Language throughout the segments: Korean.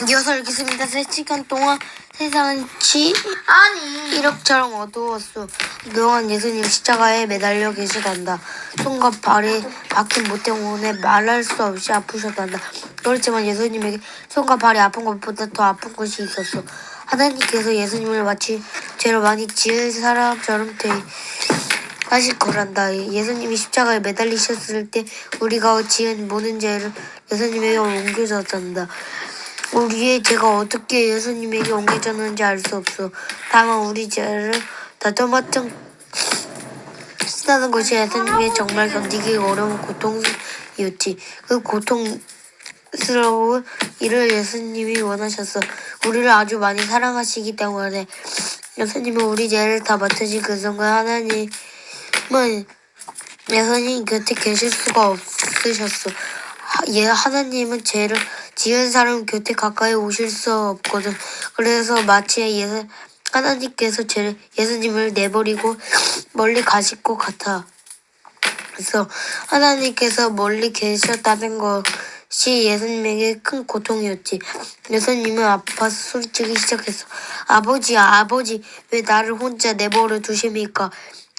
이어서 읽겠습니다. 3시간 동안 세상은 이럭저럭 어두웠어. 그동안 예수님 십자가에 매달려 계시단다. 손과 발이 박힌 못 때문에 말할 수 없이 아프셨단다. 그렇지만 예수님에게 손과 발이 아픈 것보다 더 아픈 것이 있었어. 하나님께서 예수님을 마치 죄를 많이 지은 사람처럼 하실 거란다. 예수님이 십자가에 매달리셨을 때 우리가 지은 모든 죄를 예수님에게 옮겨졌단다. 우리의 죄가 어떻게 예수님에게 옮겨졌는지 알 수 없어. 다만 우리 죄를 다tom마점 쓰다는 것이 예수님의 정말 견디기 어려운 고통이었지. 그 고통스러운 일을 예수님이 원하셨어. 우리를 아주 많이 사랑하시기 때문에 예수님은 우리 죄를 다 맡으신 그 순간 예수님 곁에 계실 수가 없으셨어. 하나님은 죄를 지은 사람 곁에 가까이 오실 수 없거든. 그래서 마치 하나님께서 예수님을 내버리고 멀리 가실 것 같아. 그래서 하나님께서 멀리 계셨다는 것이 예수님에게 큰 고통이었지. 예수님은 아파서 소리치기 시작했어. 아버지, 왜 나를 혼자 내버려 두십니까?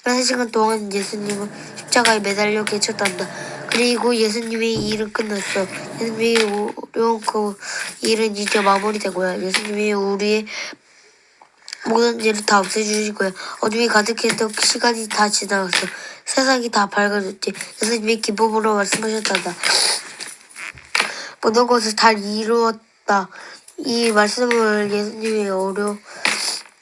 3시간 동안 예수님은 십자가에 매달려 계셨단다. 그리고 예수님의 일은 끝났어. 예수님이 어려운 그 일은 이제 마무리된 거야. 예수님이 우리의 모든 죄를 다 없애주실 거야. 어둠이 가득했던 시간이 다 지나갔어. 세상이 다 밝아졌지. 예수님이 기쁨으로 말씀하셨단다. 모든 것을 잘 이루었다. 이 말씀을 예수님이 어려운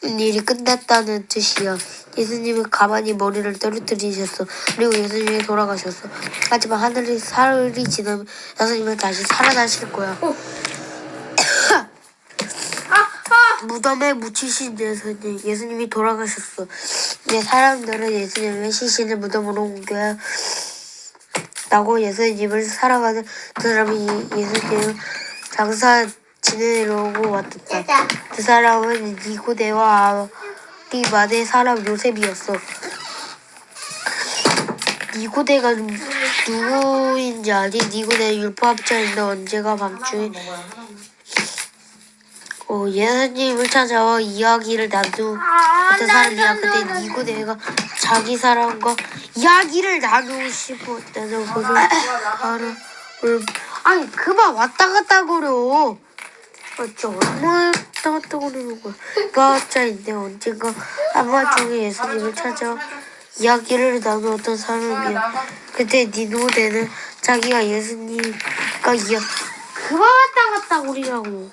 일이 끝났다는 뜻이야. 예수님은 가만히 머리를 떨어뜨리셨어. 그리고 예수님이 돌아가셨어. 하지만 사흘이 지나면 예수님은 다시 살아나실 거야. 무덤에 묻히신 예수님이 돌아가셨어. 이제 사람들은 예수님의 시신을 무덤으로 옮겨야 라고 예수님을 사랑하는 그 사람이 예수님을 장사 지내려고 왔다. 그 사람은 니고데와 아리마대 사람 요셉이었어. 니고데가 누구인지 아니? 니고데 율법학자인데 언제가 밤중에 예수님을 찾아와 이야기를 나누었던 사람이야. 그때 니고데가 자기 사람과 이야기를 나누고 싶었다는 것을 아니 그만 왔다 갔다 거려. 얼마나 왔다 갔다 거리는 거야. 율법학자인데 언젠가 한밤중에 예수님을 찾아와 이야기를 나누었던 사람이야. 그때 니고데는 자기가 예수님과 그만 왔다 갔다 거리라고.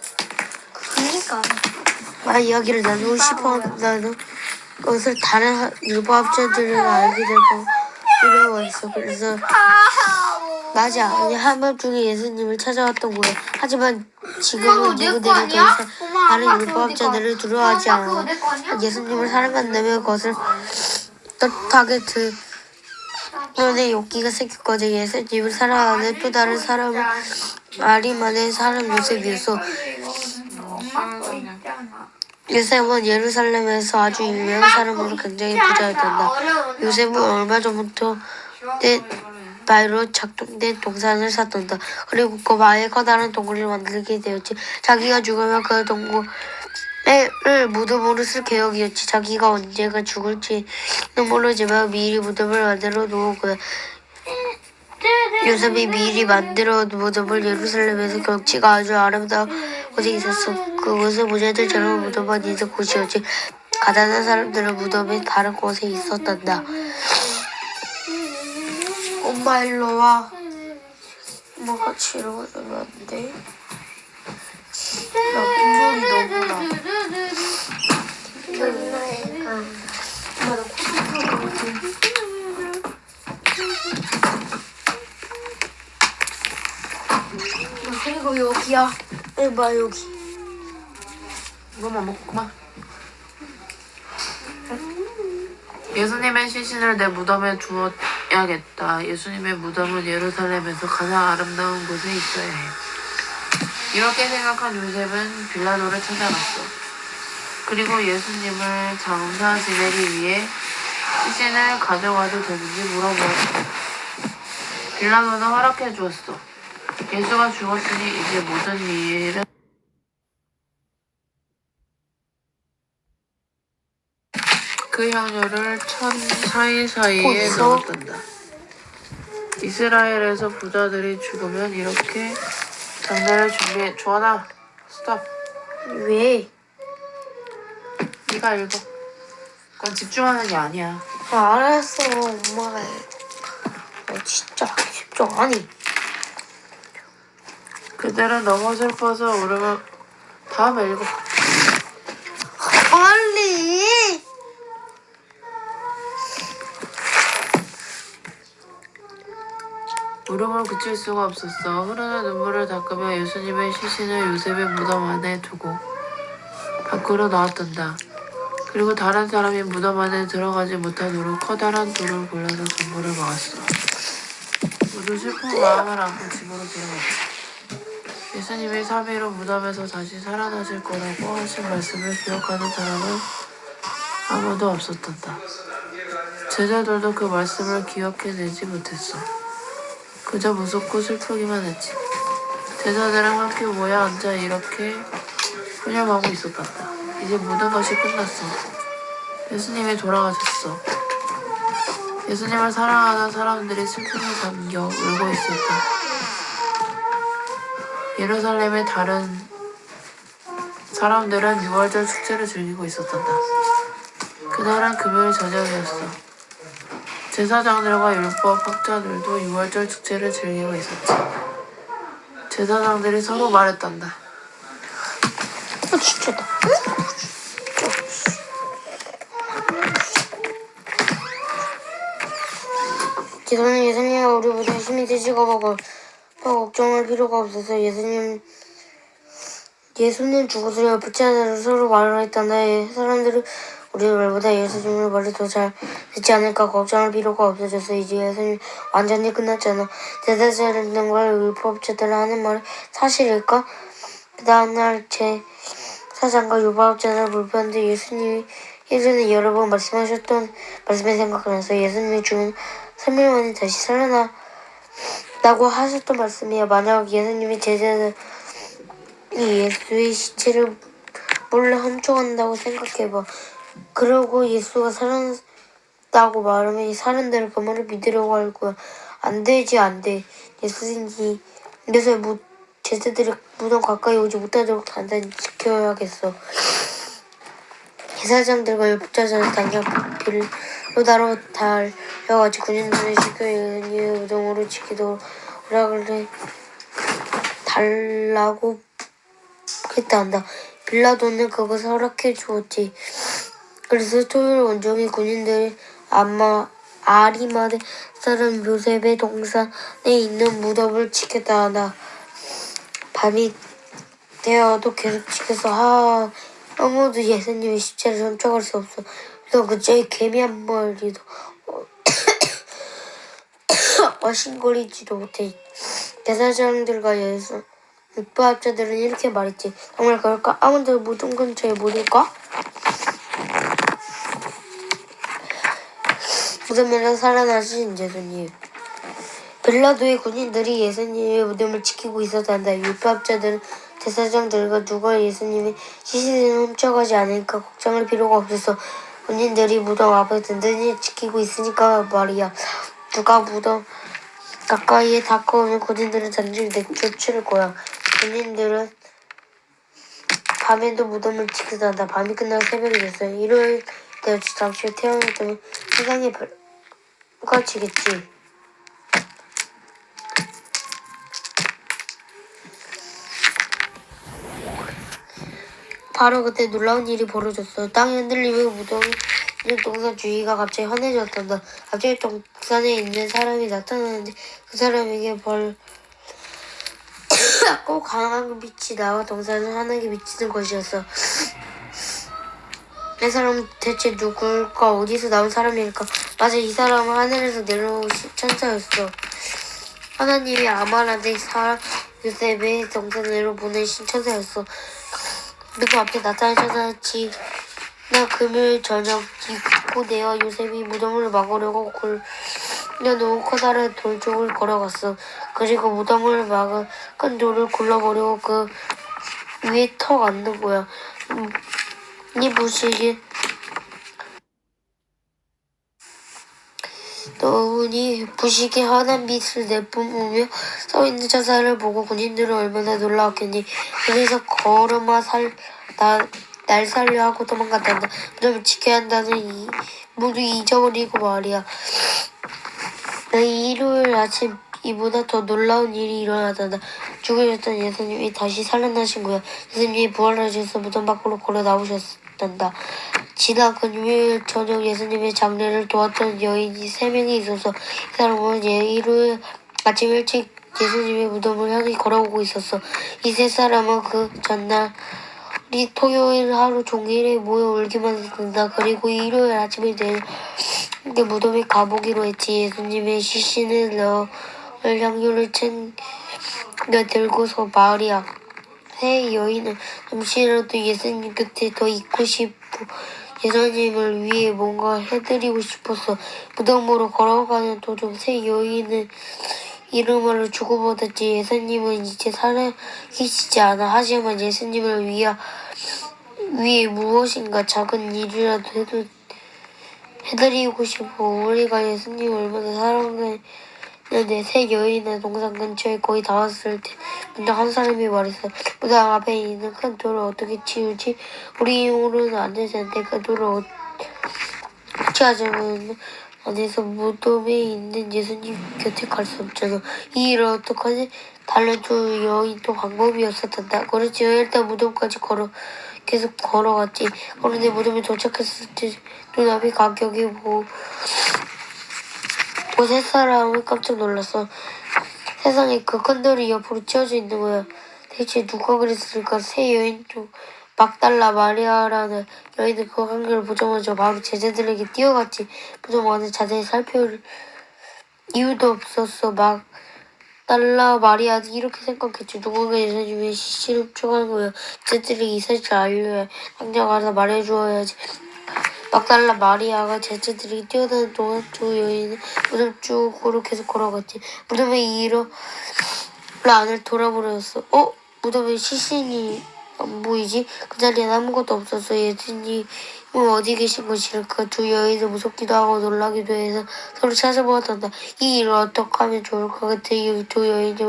그러니까 이야기를 나누고 싶어한다는 것을 다른 율법학자들은 알게 되고 두려워했어. 그래서 맞아. 한밤중에 예수님을 찾아왔던 거야. 하지만 지금은 니고데는 더 이상 다른 율법학자들을 두려워하지 않아. 예수님을 사랑한다면 그것을 떳하게 드러내 용기가 생겼거든. 예수님을 사랑하는 또 다른 사람은 아리마대 사람 요셉이었어. 요셉은 예루살렘에서 아주 유명한 사람으로 굉장히 부자였단다. 요셉은 얼마 전부터 말로 작동된 동산을 샀단다. 그리고 그 마에 커다란 동굴을 만들게 되었지. 자기가 죽으면 그 동굴을 무덤으로 쓸 계획이었지. 자기가 언제가 죽을지는 모르지만 미리 무덤을 만들어 놓은 거야. 요셉이 미리 만들어 무덤을 예루살렘에서 경치가 아주 아름다운 곳에 있었어. 그곳은 부자들처럼 무덤만 있는 곳이었지. 가난한 사람들은 무덤이 다른 곳에 있었단다. 엄마 일로 와. 엄마 같이 일어나면 안 돼? 나 콧물이 너무 나. 엄마 나 코좀 그리고 여기야. 봐 여기. 이거만 먹고 그만. 예수님의 시신을 내 무덤에 두어야겠다. 예수님의 무덤은 예루살렘에서 가장 아름다운 곳에 있어야 해. 이렇게 생각한 요셉은 빌라도를 찾아갔어. 그리고 예수님을 장사 지내기 위해 시신을 가져가도 되는지 물어보았어. 빌라도는 허락해 주었어. 예수가 죽었으니 이제 모든 일은 그 향료를 천 사이사이에 거기서? 넣었단다. 이스라엘에서 부자들이 죽으면 이렇게 장례를 준비해. 주원아, 스톱. 왜? 네가 읽어. 그건 집중하는 게 아니야. 알았어, 엄마가. 진짜 집중 아니. 그들은 너무 슬퍼서 울음을 다음에 읽어. 빨리. 울음을 그칠 수가 없었어. 흐르는 눈물을 닦으며 예수님의 시신을 요셉의 무덤 안에 두고 밖으로 나왔단다. 그리고 다른 사람이 무덤 안에 들어가지 못하도록 커다란 돌을 골라서 전부를 막았어. 모두 슬픈 마음을 안고 집으로 들어갔지. 예수님이 3일 후 무덤에서 다시 살아나실 거라고 하신 말씀을 기억하는 사람은 아무도 없었단다. 제자들도 그 말씀을 기억해내지 못했어. 그저 무섭고 슬프기만 했지. 제자들은 함께 모여 앉아 이렇게 푸념하고 있었단다. 이제 모든 것이 끝났어. 예수님이 돌아가셨어. 예수님을 사랑하는 사람들이 슬픔에 잠겨 울고 있을 때 예루살렘의 다른 사람들은 6월절 축제를 즐기고 있었단다. 그날은 금요일 저녁이었어. 제사장들과 율법 학자들도 6월절 축제를 즐기고 있었지. 제사장들이 서로 말했단다. 진짜다. 저는 예수님은 우리보다 힘이 되시고 더 걱정할 필요가 없어서 예수님 죽으시려 붙자들 서로 말을 했단다. 사람들은 우리 말보다 예수님의 말이 더 잘 듣지 않을까 걱정할 필요가 없어졌어. 이제 예수님 완전히 끝났잖아. 제사장들과 율법자들 하는 말이 사실일까? 그 다음날 제사장과 율법자들 물었는데 예수님이 예전에 여러 번 말씀하셨던 말씀이 생각나서 예수님이 죽은 3일 만에 다시 살아나라고 하셨던 말씀이야. 만약 예수님이 제자들이 예수의 시체를 몰래 훔쳐간다고 생각해봐. 그러고 예수가 살아났다고 말하면 이 사람들은 그 말을 믿으려고 할 거야. 안 되지, 안 돼. 예수의 제자들이 무덤 가까이 오지 못하도록 단단히 지켜야겠어. 제사장들과 율법자들은 당장 빌로다로 달려가지고 군인들을 시켜 예수님의 무덤으로 지키도록 허락을 달라고 했단다. 빌라도는 그것을 허락해 주었지. 그래서 토요일 온종일 군인들이 아리마대 사람 요셉의 동산에 있는 무덤을 지켰다. 밤이 되어도 계속 지켜서 아무도 예수님의 십자를 훔쳐갈 수 없어. 그래서 그저의 개미 한 마리도 어신거리지도 못해. 제사장들과 율법학자들은 이렇게 말했지. 정말 그럴까? 아무도 무덤 근처에 못 올까? 무덤에서 살아나신 예수님. 빌라도의 군인들이 예수님의 무덤을 지키고 있었단다. 율법학자들은 제사장들과 누가 예수님의 시신을 훔쳐가지 않을까 걱정할 필요가 없었어. 군인들이 무덤 앞을 든든히 지키고 있으니까 말이야. 누가 무덤 가까이에 다가오면 군인들은 단지를 내쫓을 거야. 군인들은 밤에도 무덤을 지키단다. 밤이 끝나고 새벽이 됐어요. 일요일 되었지. 잠시 후 태양이 뜨면 세상에 별가 지겠지. 바로 그때 놀라운 일이 벌어졌어. 땅이 흔들리며 무덤이 있는 동산 주위가 갑자기 환해졌단다. 갑자기 동산에 있는 사람이 나타나는데 그 사람에게 밝고 강한 빛이 나와 동산을 환하게 비치는 것이었어. 이 사람은 대체 누굴까? 어디서 나온 사람일까? 맞아, 이 사람은 하늘에서 내려오신 천사였어. 하나님이 아마라데 사람 요셉의 동산으로 보내신 천사였어. 누구 앞에 나타난 천사였지. 나 금요일 저녁 입고되어 요셉이 무덤을 막으려고 굴려놓은 커다란 돌쪽을 걸어갔어. 그리고 무덤을 막은 큰 돌을 굴러버리고 그 위에 턱 앉는 거야. 이 부식이 여운이 부시게 환한 빛을 내뿜으며 서 있는 천사를 보고 군인들은 얼마나 놀라웠겠니. 그래서 걸음아 날 살려 하고 도망갔단다. 무덤을 지켜야 한다는 모두 잊어버리고 말이야. 일요일 아침 이보다 더 놀라운 일이 일어났단다. 죽으셨던 예수님이 다시 살아나신 거야. 예수님이 부활하셔서 무덤 밖으로 걸어 나오셨단다. 지난 금요일 저녁 예수님의 장례를 도왔던 여인이 3명이 있어서 이 사람은 일요일 아침 일찍 예수님의 무덤을 향해 걸어오고 있었어. 이 3사람은 그 전날 토요일 하루 종일에 모여 울기만 했단다. 그리고 일요일 아침에 내 무덤에 가보기로 했지. 예수님의 시신을 넣을 향유를 챙겨 들고서 마리아 새 여인은 잠시라도 예수님 곁에 더 있고 싶고 예수님을 위해 뭔가 해드리고 싶었어. 무덤으로 걸어가는 도중 새 여인은 이름으로 주고받았지. 예수님은 이제 살아계시지 않아. 하지만 예수님을 위해 무엇인가 작은 일이라도 해드리고 싶어. 우리가 예수님을 얼마나 사랑하는데 새 여인의 동상 근처에 거의 다 왔을 때 먼저 한 사람이 말했어. 무덤 앞에 있는 큰 돌을 어떻게 치우지? 우리 힘으로는 안 될 텐데 그 돌을 어떻게 하자면 안에서 무덤에 있는 예수님 곁에 갈 수 없잖아. 이 일을 어떡하지? 다른 두 여인도 방법이 없었단다. 그렇지. 일단 무덤까지 계속 걸어갔지. 그런데 무덤에 도착했을 때 눈앞이 가격이 세 사람은 깜짝 놀랐어. 세상에 그 큰 돌이 옆으로 치워져 있는 거야. 대체 누가 그랬을까? 새 여인 중 막달라 마리아라는 여인은 그 광경을 보자마자 바로 제자들에게 뛰어갔지. 무덤 안을 자세히 살펴볼 이유도 없었어. 막달라 마리아는 이렇게 생각했지. 누군가 예수님의 시신을 훔쳐가는 거야. 제자들에게 이 사실을 알려야 해. 당장 가서 말해주어야지. 막달라 마리아가 제자들이 뛰어드는 동안 두 여인은 무덤 쪽으로 계속 걸어갔지. 무덤에 이르러 안을 돌아보렸어. 무덤에 시신이 안 보이지? 그 자리엔 아무것도 없었어. 예수님은 어디 계신 것일까? 두 여인은 무섭기도 하고 놀라기도 해서 서로 찾아보았단다. 이 일을 어떻게 하면 좋을까? 그때 두 여인이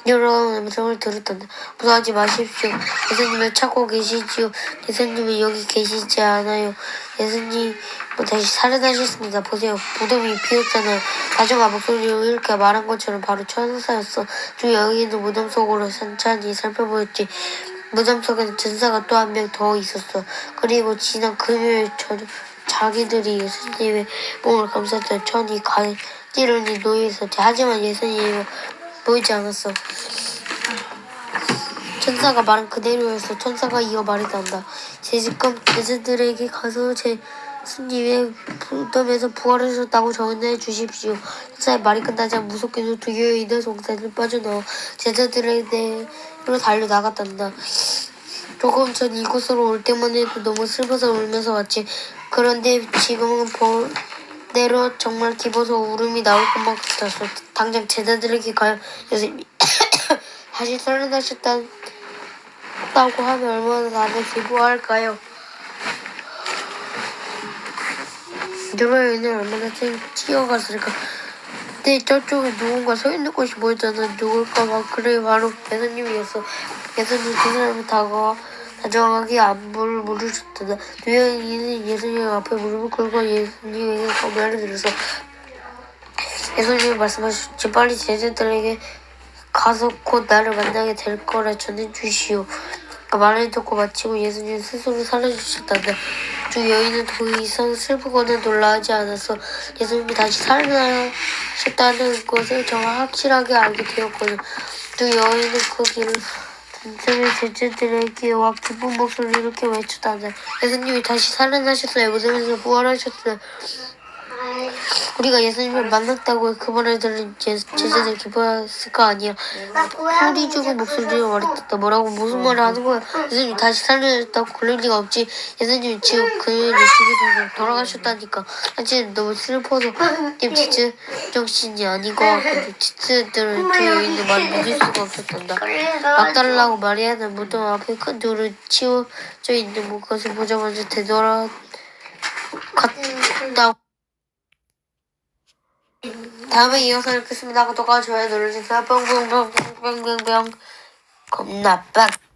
여러 음성을 들었단다. 무서워하지 마십시오. 예수님을 찾고 계시지요. 예수님은 여기 계시지 않아요. 예수님은 다시 살아나셨습니다. 보세요. 무덤이 비었잖아요. 가져가 목소리로 이렇게 말한 것처럼 바로 천사였어. 두 여인은 무덤 속으로 천천히 살펴보였지. 무덤 속에는 전사가 또 한 명 더 있었어. 그리고 지난 금요일 저녁 자기들이 예수님의 몸을 감쌌던 천이 가지런히 놓여있었지. 하지만 예수님은 보이지 않았어. 천사가 말한 그대로였어. 천사가 이어 말했단다. 지금 제자들에게 가서 예수님의 무덤에서 부활하셨다고 전해 주십시오. 천사의 말이 끝나자 무섭게도 두 여인의 동산을 빠져나와 제자들에게로 달려나갔단다. 조금 전 이곳으로 올 때만 해도 너무 슬퍼서 울면서 왔지. 그런데 지금은 내로 정말 기뻐서 울음이 나올 것만 같았어. 당장 제자들에게 가요. 예수님이 다시 살아나셨다고 하면 얼마나 나를 기뻐할까요? 두 여인은 얼마나 뛰어갔을까. 근데 저쪽에 누군가 서 있는 곳이 보였잖아. 누굴까? 그래, 바로 예수님이었어. 예수님 두 사람이 다정하게 안부를 물으셨다. 두 여인은 예수님 앞에 무릎을 꿇고 예수님에게 고개를 들어서 예수님이 말씀하셨지. 빨리 제자들에게 가서 곧 나를 만나게 될 거라 전해주시오. 그 말을 듣고 마치고 예수님 스스로 사라지셨단다. 두 여인은 더 이상 슬프거나 놀라지 않았어. 예수님이 다시 살아나셨다는 것을 정말 확실하게 알게 되었거든. 두 여인은 그 길을 전생의 제자들에게 와 기쁜 목소리로 이렇게 외쳤단다. 예수님이 다시 살아나셨어요. 무덤에서 부활하셨어요. 우리가 예수님을 만났다고 그 말을 들은 제자들이 기뻐했을 거 아니야. 소리 주고 목소리로 말했다. 뭐라고? 무슨 말을 하는 거야? 예수님이 다시 살아났다고 그럴 리가 없지. 예수님이 지금 그녀의 집에서 돌아가셨다니까. 사실 너무 슬퍼서 진짜 정신이 아닌 것 같거든. 제자들은 그 여인의 말을 믿을 수가 없었단다. 막달라고 마리아는 무덤 앞에 큰 돌을 치워져 있는 것을 보자마자 되돌아갔다고 다음에 이어서 읽겠습니다. 구독과 좋아요 눌러주세요. 뿅뿅뿅뿅뿅뿅 겁나 빡.